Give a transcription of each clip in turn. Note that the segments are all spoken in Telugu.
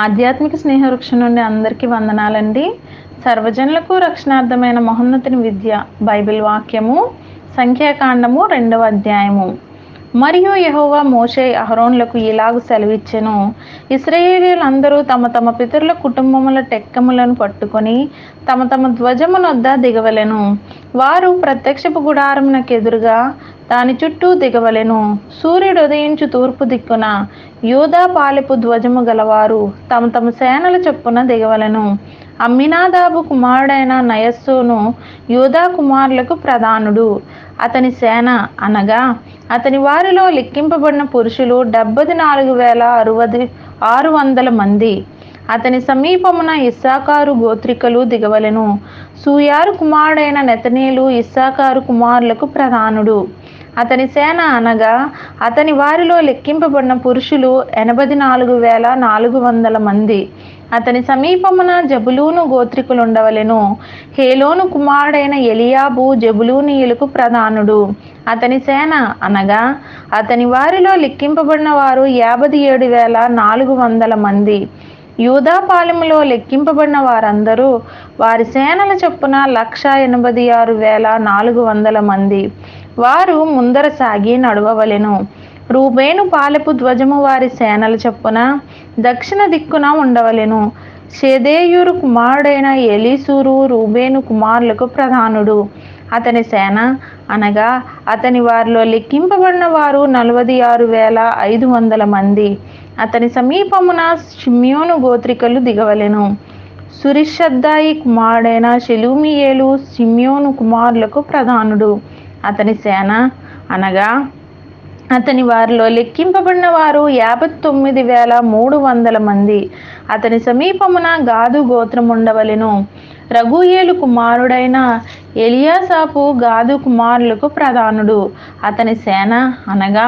ఆధ్యాత్మిక స్నేహవృక్షం నుండి అందరికీ వందనాలండి. సర్వజనులకు రక్షణార్థమైన మహోన్నతుని విద్య బైబిల్ వాక్యము సంఖ్యాకాండము 2వ అధ్యాయము. మరియు యెహోవా మోషే అహరోనులకు ఇలాగు సెలవిచ్చెను, ఇశ్రాయేలీయులందరూ తమ తమ పితరుల కుటుంబముల టెక్కములను పట్టుకొని తమ తమ ధ్వజమునొద్ద దిగవలెను. వారు ప్రత్యక్షపు గుడారమునకు ఎదురుగా దాని చుట్టూ దిగవలెను. సూర్యుడు ఉదయించు తూర్పు దిక్కున యూదా పాలెపు ధ్వజము గలవారు తమ తమ సేనల చొప్పున దిగవలెను. అమ్మినాదాబు కుమారుడైన నయస్సోను యూదా కుమారులకు ప్రధానుడు. అతని సేన అనగా అతని వారిలో లెక్కింపబడిన పురుషులు 74,600 మంది. అతని సమీపమున ఇస్సాకారు గోత్రికులు దిగవలెను. సూయారు కుమారుడైన నెతనేలు ఇస్సాకారు కుమారులకు ప్రధానుడు. అతని సేన అనగా అతని వారిలో లెక్కింపబడిన పురుషులు 84,400 మంది. అతని సమీపమున జబులూను గోత్రికులుండవలెను. హేలోను కుమారుడైన ఎలియాబు జబులూనీయులకు ప్రధానుడు. అతని సేన అనగా అతని వారిలో లెక్కింపబడిన వారు 57,400 మంది. యూదా పాలెములో లెక్కింపబడిన వారందరూ వారి సేనల చొప్పున 186,400 మంది. వారు ముందర సాగి నడవవలెను. రూబేను పాలెపు ధ్వజము వారి సేనల చొప్పున దక్షిణ దిక్కున ఉండవలెను. షెదేయూరు కుమారుడైన ఎలీసూరు రూబేను కుమారులకు ప్రధానుడు. అతని సేన అనగా అతని వారిలో లెక్కింపబడిన వారు 46,500 మంది. అతని సమీపమున షిమ్యోను గోత్రికులు దిగవలెను. సురిషద్దాయి కుమారుడైన షెలుమియేలు షిమ్యోను కుమారులకు ప్రధానుడు. అతని సేన అనగా అతని వారిలో లెక్కింపబడిన వారు 59,300 మంది. అతని సమీపమున గాదు గోత్రముండవలెను. రగూయేలు కుమారుడైన ఎలియాసాపు గాదు కుమారులకు ప్రధానుడు. అతని సేన అనగా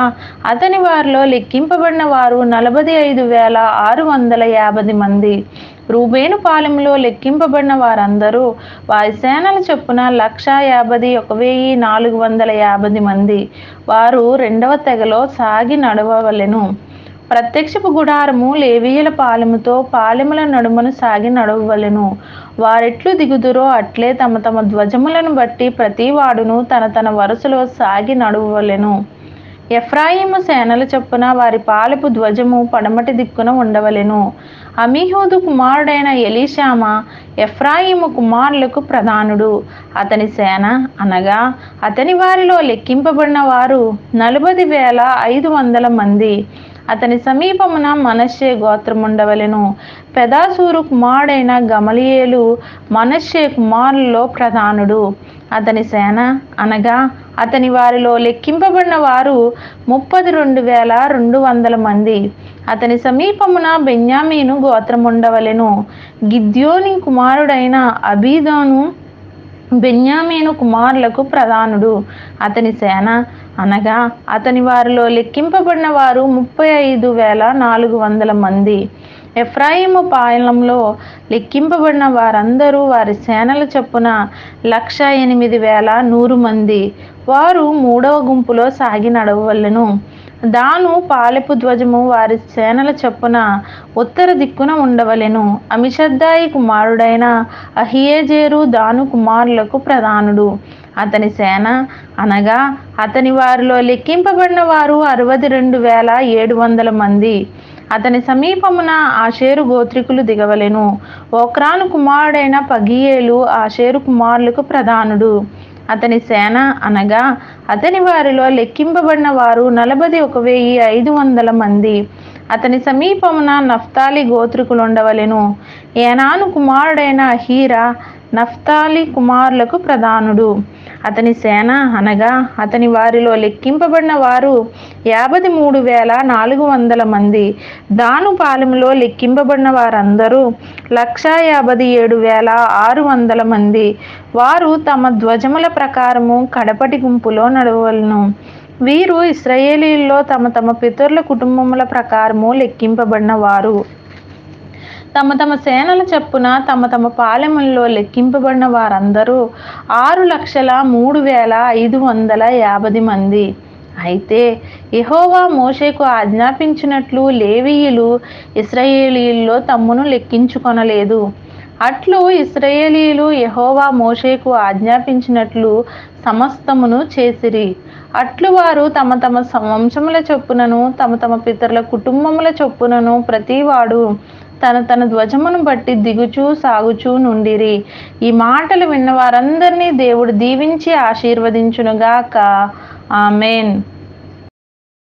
అతని వారిలో లెక్కింపబడిన వారు 45,650 మంది. రూబేను పాలెములో లెక్కింపబడిన వారందరూ వారి సేనల చొప్పున 151,450 మంది. వారు 2వ తెగలో సాగి నడవవలెను. ప్రత్యక్షపు గుడారము లేవీయుల పాలెముతో పాలెముల నడుమను సాగి నడవవలెను. వారెట్లు దిగుదురో అట్లే తమ తమ ధ్వజములను బట్టి ప్రతివాడును తన తన వరుసలో సాగి నడవవలెను. ఎఫ్రాయిము సేనల చొప్పున వారి పాలెపు ధ్వజము పడమటి దిక్కున ఉండవలెను. అమీహూదు కుమారుడైన ఎలీషామ ఎఫ్రాయిము కుమారులకు ప్రధానుడు. అతని సేన అనగా అతని వారిలో లెక్కింపబడిన వారు 40,500 మంది. అతని సమీపమున మనష్షే గోత్రముండవలెను. పెదాసూరు కుమారుడైన గమలియేలు మనష్షే కుమారులలో ప్రధానుడు. అతని సేన అనగా అతని వారిలో లెక్కింపబడిన వారు 32,200 మంది. అతని సమీపమున బెన్యామీను గోత్రముండవలెను. గిద్యోని కుమారుడైన అబీదాను బెన్యామీను కుమారులకు ప్రధానుడు. అతని సేన అనగా అతని వారిలో లెక్కింపబడిన వారు 35,400 మంది. ఎఫ్రాయిము పాలెంలో లెక్కింపబడిన వారందరూ వారి సేనల చొప్పున 108,100 మంది. వారు 3వ గుంపులో సాగి నడవవలెను. దాను పాలెపు ధ్వజము వారి సేనల చొప్పున ఉత్తర దిక్కున ఉండవలెను. అమిషద్దాయి కుమారుడైన అహియేజెరు దాను కుమారులకు ప్రధానుడు. అతని సేన అనగా అతని వారిలో లెక్కింపబడిన వారు 62,700 మంది. అతని సమీపమున ఆషేరు గోత్రికులు దిగవలెను. ఓక్రాను కుమారుడైన పగియేలు ఆషేరు కుమారులకు ప్రధానుడు. అతని సేన అనగా అతని వారిలో లెక్కింపబడిన వారు 41,500 మంది. అతని సమీపమున నఫ్తాలి గోత్రికులుండవలెను. ఏనాను కుమారుడైన అహీరా నఫ్తాలి కుమారులకు ప్రధానుడు. అతని సేన అనగా అతని వారిలో లెక్కింపబడిన వారు 53,400 మంది. దాను పాలెములో లెక్కింపబడిన వారందరూ 157,600 మంది. వారు తమ ధ్వజముల ప్రకారము కడపటి గుంపులో నడవవలెను. వీరు ఇశ్రాయేలీయుల్లో తమ తమ పితరుల కుటుంబముల ప్రకారము లెక్కింపబడిన వారు. తమ తమ సేనల చొప్పున తమ తమ పాలెముల్లో లెక్కింపబడిన వారందరూ 6,03,550 మంది. అయితే యెహోవా మోషేకు ఆజ్ఞాపించినట్లు లేవీయులు ఇశ్రాయేలీయుల్లో తమ్మును లెక్కించుకొనలేదు. అట్లు ఇశ్రాయేలీయులు యెహోవా మోషేకు ఆజ్ఞాపించినట్లు సమస్తమును చేసిరి. అట్లు వారు తమ తమ వంశముల చొప్పునను తమ తమ పితరుల కుటుంబముల చొప్పునను ప్రతివాడు తన తన ధ్వజమును బట్టి దిగుచూ సాగుచూ నుండిరి. ఈ మాటలు విన్న వారందరినీ దేవుడు దీవించి ఆశీర్వదించునుగాక. ఆమేన్.